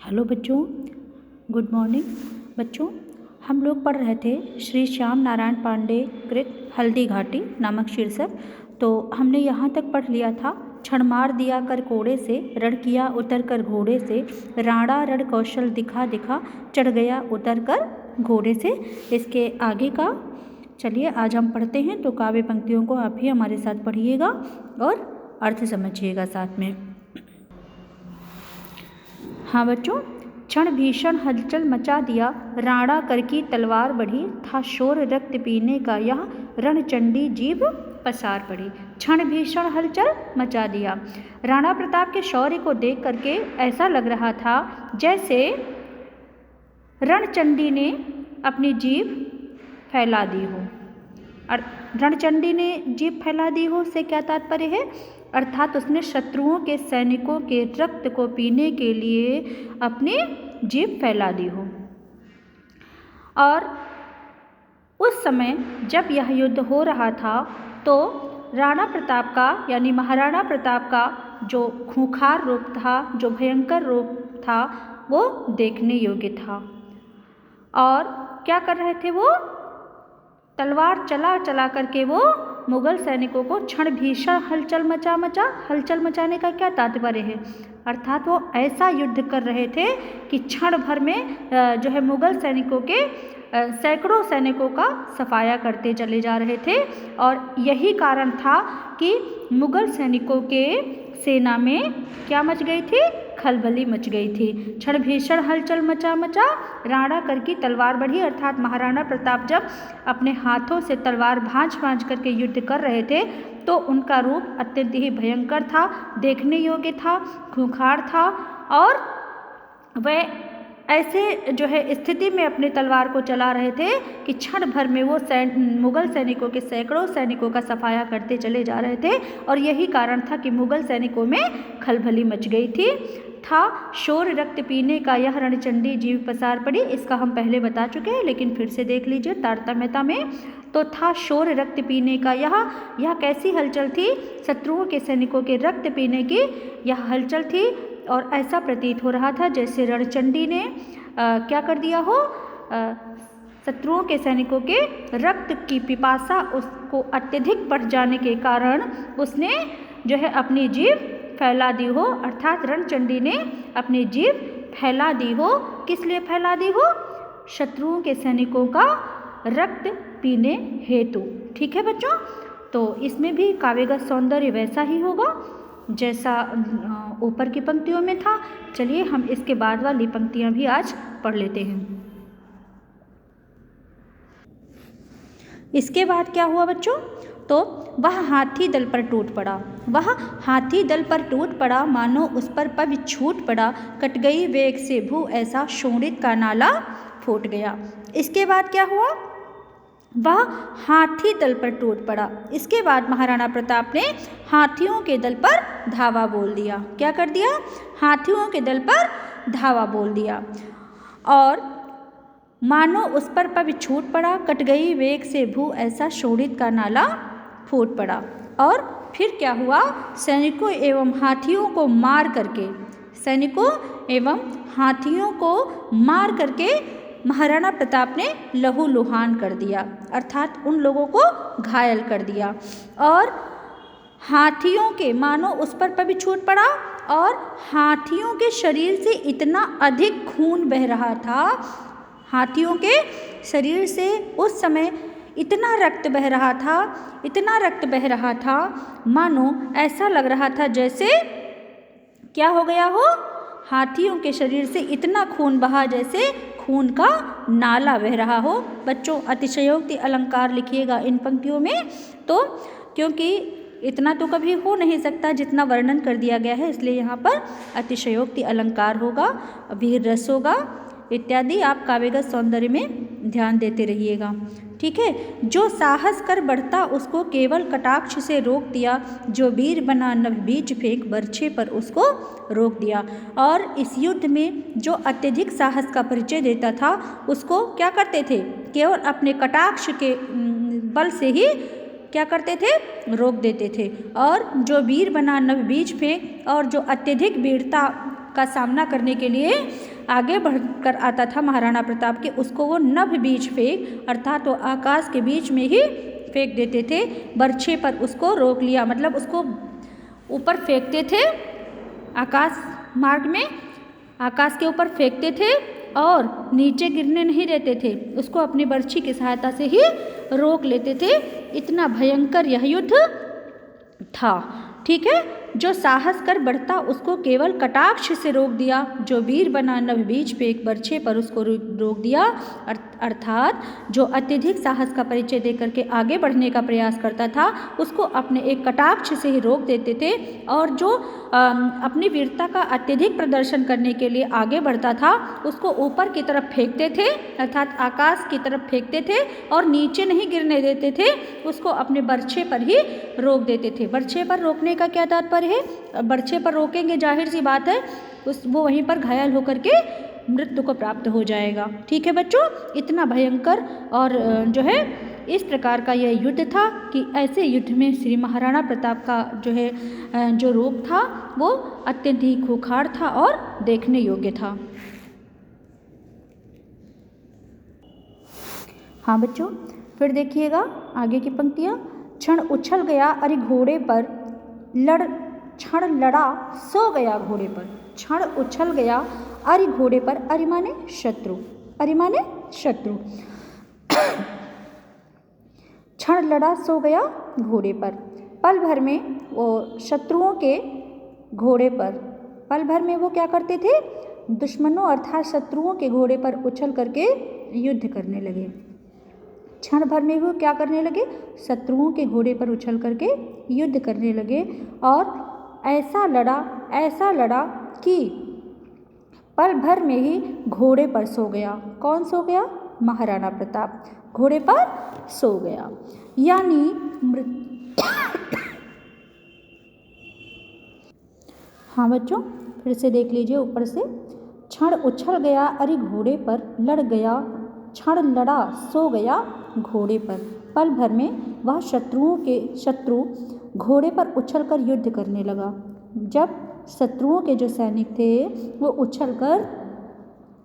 Hello बच्चों, good morning. बच्चों, हम लोग पढ़ रहे थे श्री श्याम नारायण पांडे कृत हल्दी घाटी नामक शीर्षक। तो हमने यहाँ तक पढ़ लिया था। क्षण मार दिया कर कोड़े से, रण किया उतर कर घोड़े से, राणा रण कौशल दिखा दिखा, चढ़ गया उतर कर घोड़े से। इसके आगे का चलिए आज हम पढ़ते हैं। तो काव्य पंक्तियों को आप भी हमारे साथ पढ़िएगा और अर्थ समझिएगा साथ में। हाँ बच्चों, क्षण भीषण हलचल मचा दिया, राणा कर की तलवार बढ़ी, था शोर रक्त पीने का यह, रणचंडी जीभ पसार पड़ी। क्षण भीषण हलचल मचा दिया। राणा प्रताप के शौर्य को देख करके ऐसा लग रहा था जैसे रणचंडी ने अपनी जीभ फैला दी हो। रणचंडी ने जीभ फैला दी हो से क्या तात्पर्य है? अर्थात उसने शत्रुओं के सैनिकों के रक्त को पीने के लिए अपनी जीभ फैला दी हो। और उस समय जब यह युद्ध हो रहा था तो राणा प्रताप का यानी महाराणा प्रताप का जो खूंखार रूप था, जो भयंकर रूप था, वो देखने योग्य था। और क्या कर रहे थे वो? तलवार चला चला करके वो मुगल सैनिकों को क्षण भीषण हलचल मचाने का क्या तात्पर्य है? अर्थात वो ऐसा युद्ध कर रहे थे कि क्षण भर में जो है मुगल सैनिकों के सैकड़ों सैनिकों का सफाया करते चले जा रहे थे। और यही कारण था कि मुगल सैनिकों के सेना में क्या मच गई थी? खलबली मच गई थी। क्षण भीषण हलचल मचा राणा कर की तलवार बढ़ी। अर्थात महाराणा प्रताप जब अपने हाथों से तलवार भांज करके युद्ध कर रहे थे तो उनका रूप अत्यंत ही भयंकर था, देखने योग्य था, खूंखार था। और वह ऐसे जो है स्थिति में अपनी तलवार को चला रहे थे कि क्षण भर में वो मुगल सैनिकों के सैकड़ों सैनिकों का सफाया करते चले जा रहे थे। और यही कारण था कि मुगल सैनिकों में खलबली मच गई थी। था शोर रक्त पीने का यह, रणचंडी जीभ पसार पड़ी। इसका हम पहले बता चुके हैं, लेकिन फिर से देख लीजिए तारतम्यता में। तो था शोर रक्त पीने का यह कैसी हलचल थी? शत्रुओं के सैनिकों के रक्त पीने की यह हलचल थी। और ऐसा प्रतीत हो रहा था जैसे रणचंडी ने क्या कर दिया हो? शत्रुओं के सैनिकों के रक्त की पिपासा उसको अत्यधिक बढ़ जाने के कारण उसने जो है अपनी जीभ फैला दी हो। अर्थात रणचंडी ने अपनी जीभ फैला दी हो। किस लिए फैला दी हो? शत्रुओं के सैनिकों का रक्त पीने हेतु। ठीक है बच्चों, तो इसमें भी काव्यगत सौंदर्य वैसा ही होगा जैसा ऊपर की पंक्तियों में था। चलिए हम इसके बाद वाली पंक्तियां भी आज पढ़ लेते हैं। इसके बाद क्या हुआ बच्चों? तो वह हाथी दल पर टूट पड़ा। वह हाथी दल पर टूट पड़ा, मानो उस पर पग छूट पड़ा, कट गई वेग से भू ऐसा, शोणित का नाला फूट गया। इसके बाद क्या हुआ? वह हाथी दल पर टूट पड़ा। इसके बाद महाराणा प्रताप ने हाथियों के दल पर धावा बोल दिया। क्या कर दिया? हाथियों के दल पर धावा बोल दिया। और मानो उस पर पग छूट पड़ा, कट गई वेग से भू ऐसा, शोणित का नाला फूट पड़ा। और फिर क्या हुआ? सैनिकों एवं हाथियों को मार करके महाराणा प्रताप ने लहूलुहान कर दिया। अर्थात उन लोगों को घायल कर दिया। और हाथियों के, मानो उस पर भी छूट पड़ा, और हाथियों के शरीर से इतना अधिक खून बह रहा था, हाथियों के शरीर से उस समय इतना रक्त बह रहा था, मानो ऐसा लग रहा था जैसे क्या हो गया हो? हाथियों के शरीर से इतना खून बहा जैसे खून का नाला बह रहा हो। बच्चों, अतिशयोक्ति अलंकार लिखिएगा इन पंक्तियों में। तो क्योंकि इतना तो कभी हो नहीं सकता जितना वर्णन कर दिया गया है, इसलिए यहाँ पर अतिशयोक्ति अलंकार होगा, वीर रस होगा इत्यादि। आप काव्यगत सौंदर्य में ध्यान देते रहिएगा। ठीक है। जो साहस कर बढ़ता उसको केवल कटाक्ष से रोक दिया, जो वीर बना नभ बीज फेंक बरछे पर उसको रोक दिया। और इस युद्ध में जो अत्यधिक साहस का परिचय देता था उसको क्या करते थे? केवल अपने कटाक्ष के बल से ही क्या करते थे? रोक देते थे। और जो वीर बना नभ बीज फेंक, और जो अत्यधिक वीरता का सामना करने के लिए आगे बढ़कर आता था महाराणा प्रताप के, उसको वो नभ बीच फेंक अर्थात वो आकाश के बीच में ही फेंक देते थे। बर्छे पर उसको रोक लिया, मतलब उसको ऊपर फेंकते थे, आकाश मार्ग में आकाश के ऊपर फेंकते थे और नीचे गिरने नहीं देते थे, उसको अपनी बर्छी की सहायता से ही रोक लेते थे। इतना भयंकर यह युद्ध था। ठीक है, जो साहस कर बढ़ता उसको केवल कटाक्ष से रोक दिया, जो वीर बना नभ बीच पे एक बर्छे पर उसको रोक दिया। अर्थात जो अत्यधिक साहस का परिचय देकर के आगे बढ़ने का प्रयास करता था उसको अपने एक कटाक्ष से ही रोक देते थे, और जो अपनी वीरता का अत्यधिक प्रदर्शन करने के लिए आगे बढ़ता था उसको ऊपर की तरफ फेंकते थे, अर्थात आकाश की तरफ फेंकते थे और नीचे नहीं गिरने देते थे, उसको अपने बर्छे पर ही रोक देते थे। बर्छे पर रोकने का क्या तात्पर्य है? बर्छे पर रोकेंगे, जाहिर सी बात है वो वहीं पर घायल होकर के मृत्यु को प्राप्त हो जाएगा। ठीक है बच्चों, इतना भयंकर और जो है इस प्रकार का यह युद्ध था कि ऐसे युद्ध में श्री महाराणा प्रताप का जो है जो रूप था वो अत्यधिक खूंखार था और देखने योग्य था। हाँ बच्चों, फिर देखिएगा आगे की पंक्तियाँ। क्षण उछल गया अरि घोड़े पर क्षण लड़ा सो गया घोड़े पर। क्षण उछल गया अरि घोड़े पर, अरि माने शत्रु, अरि माने शत्रु। क्षण लड़ा सो गया घोड़े पर, पल भर में वो शत्रुओं के घोड़े पर, पल भर में वो क्या करते थे? दुश्मनों अर्थात शत्रुओं के घोड़े पर उछल करके युद्ध करने लगे। क्षण भर में वो क्या करने लगे? शत्रुओं के घोड़े पर उछल करके युद्ध करने लगे और ऐसा लड़ा कि पल भर में ही घोड़े पर सो गया। कौन सो गया? महाराणा प्रताप घोड़े पर सो गया। यानी हाँ बच्चों, फिर से देख लीजिए ऊपर से। क्षण उछल गया अरि घोड़े पर लड़ गया, क्षण लड़ा सो गया घोड़े पर, पल भर में वह शत्रु घोड़े पर उछलकर युद्ध करने लगा। जब शत्रुओं के जो सैनिक थे वो उछलकर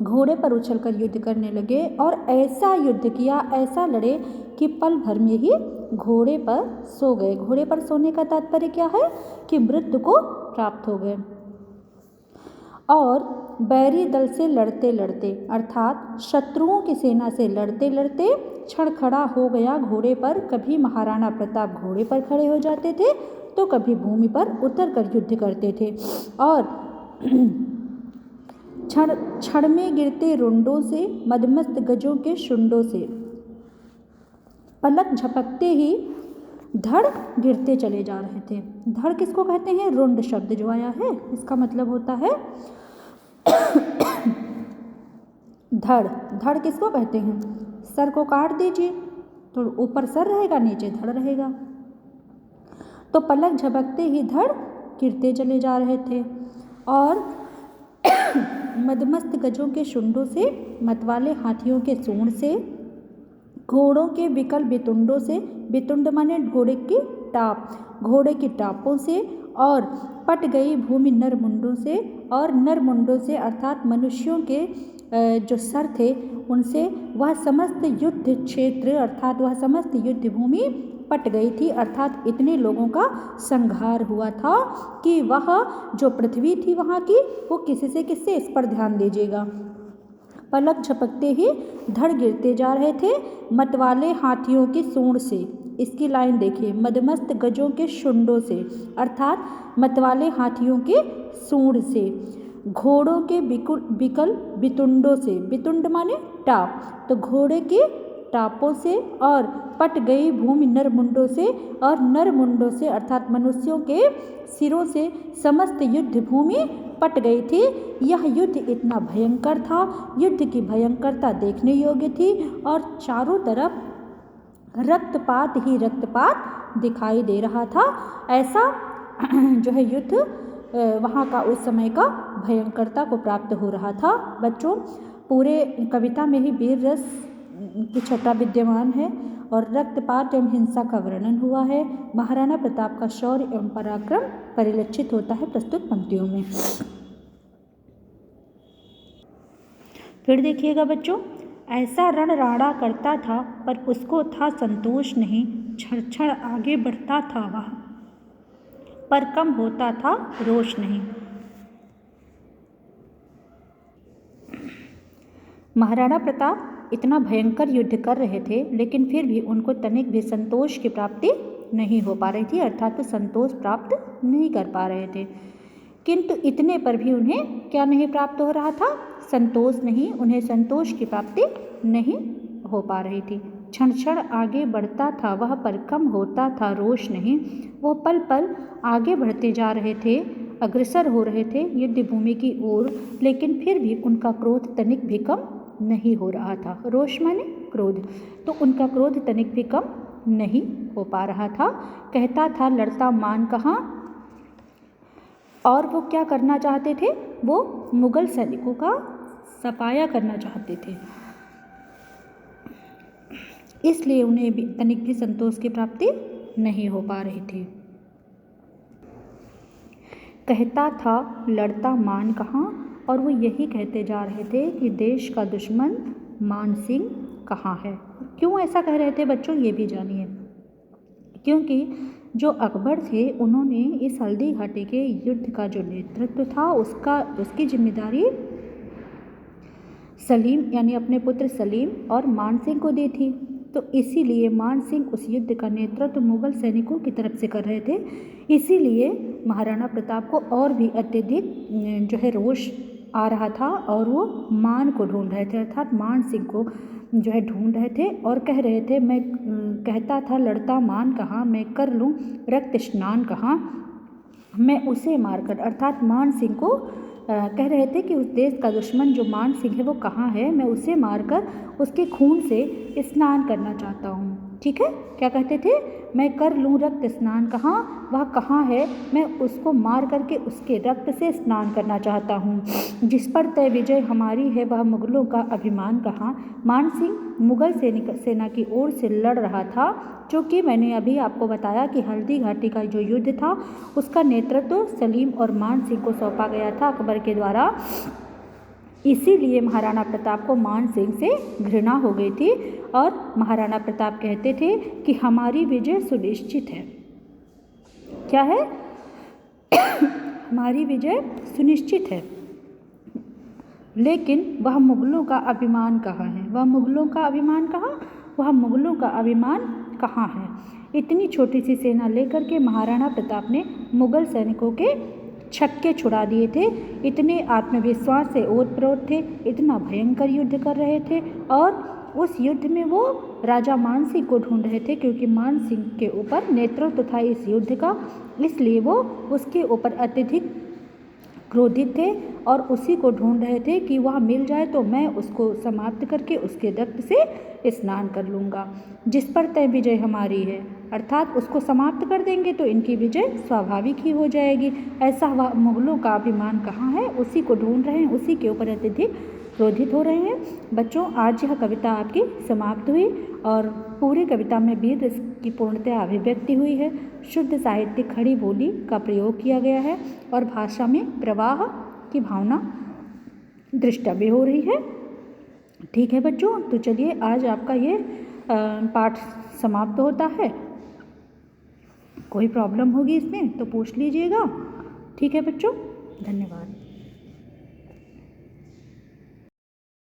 घोड़े पर उछलकर युद्ध करने लगे और ऐसा युद्ध किया, ऐसा लड़े कि पल भर में ही घोड़े पर सो गए। घोड़े पर सोने का तात्पर्य क्या है? कि मृत्यु को प्राप्त हो गए। और बैरी दल से लड़ते लड़ते अर्थात शत्रुओं की सेना से लड़ते लड़ते क्षण खड़ा हो गया घोड़े पर। कभी महाराणा प्रताप घोड़े पर खड़े हो जाते थे तो कभी भूमि पर उतर कर युद्ध करते थे और क्षण में गिरते रुंडों से, मदमस्त गजों के शुंडों से, पलक झपकते ही धड़ गिरते चले जा रहे थे। धड़ किसको कहते हैं? रुंड शब्द जो आया है इसका मतलब होता है धड़। धड़ किसको कहते हैं? सर को काट दीजिए तो ऊपर सर रहेगा, नीचे धड़ रहेगा। तो पलक झपकते ही धड़ गिरते चले जा रहे थे और मदमस्त गजों के शुंडों से, मतवाले हाथियों के सूंड से, घोड़ों के विकल बितुंडों से, बितुंड माने घोड़े की टाप, घोड़े की टापों से, और पट गई भूमि नरमुंडों से, और नरमुंडों से अर्थात मनुष्यों के जो सर थे उनसे वह समस्त युद्ध क्षेत्र अर्थात वह समस्त युद्ध भूमि पट गई थी। अर्थात इतने लोगों का संहार हुआ था कि वह जो पृथ्वी थी वहाँ की वो किसी से किससे, इस पर ध्यान दीजिएगा। पलक झपकते ही धड़ गिरते जा रहे थे मतवाले हाथियों की सूंड से। इसकी लाइन देखिए, मदमस्त गजों के शुंडों से अर्थात मतवाले हाथियों के सूंड से, घोड़ों के बिकल बितुंडों से, बितुंड माने टाप, तो घोड़े के टापों से, और पट गई भूमि नरमुंडों से, और नरमुंडों से अर्थात मनुष्यों के सिरों से समस्त युद्ध भूमि पट गई थी। यह युद्ध इतना भयंकर था, युद्ध की भयंकरता देखने योग्य थी और चारों तरफ रक्तपात ही रक्तपात दिखाई दे रहा था। ऐसा जो है युद्ध वहाँ का उस समय का भयंकरता को प्राप्त हो रहा था। बच्चों, पूरे कविता में ही वीर रस की छटा विद्यमान है और रक्तपात एवं हिंसा का वर्णन हुआ है। महाराणा प्रताप का शौर्य एवं पराक्रम परिलक्षित होता है प्रस्तुत पंक्तियों में। फिर देखिएगा बच्चों, ऐसा रणराड़ा करता था पर उसको था संतोष नहीं, क्षण आगे बढ़ता था वह पर कम होता था रोष नहीं। महाराणा प्रताप इतना भयंकर युद्ध कर रहे थे लेकिन फिर भी उनको तनिक भी संतोष की प्राप्ति नहीं हो पा रही थी, अर्थात तो संतोष प्राप्त नहीं कर पा रहे थे। किंतु इतने पर भी उन्हें क्या नहीं प्राप्त हो रहा था? संतोष नहीं, उन्हें संतोष की प्राप्ति नहीं हो पा रही थी। क्षण क्षण आगे बढ़ता था वह पर कम होता था रोष नहीं। वो पल पल आगे बढ़ते जा रहे थे, अग्रसर हो रहे थे युद्ध भूमि की ओर, लेकिन फिर भी उनका क्रोध तनिक भी कम नहीं हो रहा था। रोष माने क्रोध, तो उनका क्रोध तनिक भी कम नहीं हो पा रहा था। कहता था लड़ता मान कहाँ, और वो क्या करना चाहते थे? वो मुगल सैनिकों का सफाया करना चाहते थे, इसलिए उन्हें भी तनिक भी संतोष की प्राप्ति नहीं हो पा रही थी। कहता था लड़ता मान कहाँ, और वो यही कहते जा रहे थे कि देश का दुश्मन मान सिंह कहाँ है। क्यों ऐसा कह रहे थे बच्चों, ये भी जानिए। क्योंकि जो अकबर थे उन्होंने इस हल्दी घाटी के युद्ध का जो नेतृत्व था उसकी जिम्मेदारी सलीम यानी अपने पुत्र सलीम और मान सिंह को दी थी। तो इसीलिए मान सिंह उस युद्ध का नेतृत्व मुगल सैनिकों की तरफ से कर रहे थे। इसीलिए महाराणा प्रताप को और भी अत्यधिक जो है रोष आ रहा था और वो मान को ढूंढ रहे थे, अर्थात मान सिंह को जो है ढूंढ रहे थे और कह रहे थे मैं कहता था लड़ता मान कहाँ, मैं कर लूँ रक्त स्नान कहाँ, मैं उसे मारकर, अर्थात मान सिंह को कह रहे थे कि उस देश का दुश्मन जो मान सिंह है वो कहाँ है, मैं उसे मारकर उसके खून से स्नान करना चाहता हूँ। ठीक है, क्या कहते थे? मैं कर लूँ रक्त स्नान कहाँ, वह कहाँ है, मैं उसको मार करके उसके रक्त से स्नान करना चाहता हूँ। जिस पर तय विजय हमारी है वह मुगलों का अभिमान कहाँ। मान सिंह मुगल सेना की ओर से लड़ रहा था, क्योंकि मैंने अभी आपको बताया कि हल्दी घाटी का जो युद्ध था उसका नेतृत्व सलीम और मान सिंह को सौंपा गया था अकबर के द्वारा। इसीलिए महाराणा प्रताप को मान सिंह से घृणा हो गई थी और महाराणा प्रताप कहते थे कि हमारी विजय सुनिश्चित है। क्या है? हमारी विजय सुनिश्चित है, लेकिन वह मुगलों का अभिमान कहाँ है? वह मुगलों का अभिमान कहाँ? वह मुगलों का अभिमान कहाँ है? इतनी छोटी सी सेना लेकर के महाराणा प्रताप ने मुगल सैनिकों के छक्के छुड़ा दिए थे। इतने आत्मविश्वास से ओतप्रोत थे, इतना भयंकर युद्ध कर रहे थे और उस युद्ध में वो राजा मान सिंह को ढूंढ रहे थे, क्योंकि मान सिंह के ऊपर नेतृत्व था इस युद्ध का, इसलिए वो उसके ऊपर अत्यधिक क्रोधित थे और उसी को ढूंढ रहे थे कि वह मिल जाए तो मैं उसको समाप्त करके उसके रक्त से स्नान कर लूँगा। जिस पर तय विजय हमारी है, अर्थात उसको समाप्त कर देंगे तो इनकी विजय स्वाभाविक ही हो जाएगी। ऐसा वह मुगलों का अभिमान कहाँ है, उसी को ढूंढ रहे हैं, उसी के ऊपर अत्यधिक क्रोधित हो रहे हैं। बच्चों, आज यह कविता आपकी समाप्त हुई और पूरी कविता में वीर रस की पूर्णतः अभिव्यक्ति हुई है। शुद्ध साहित्यिक खड़ी बोली का प्रयोग किया गया है और भाषा में प्रवाह की भावना दृष्टव्य हो रही है। ठीक है बच्चों, तो चलिए आज आपका ये पाठ समाप्त होता है। कोई प्रॉब्लम होगी इसमें तो पूछ लीजिएगा। ठीक है बच्चों, धन्यवाद।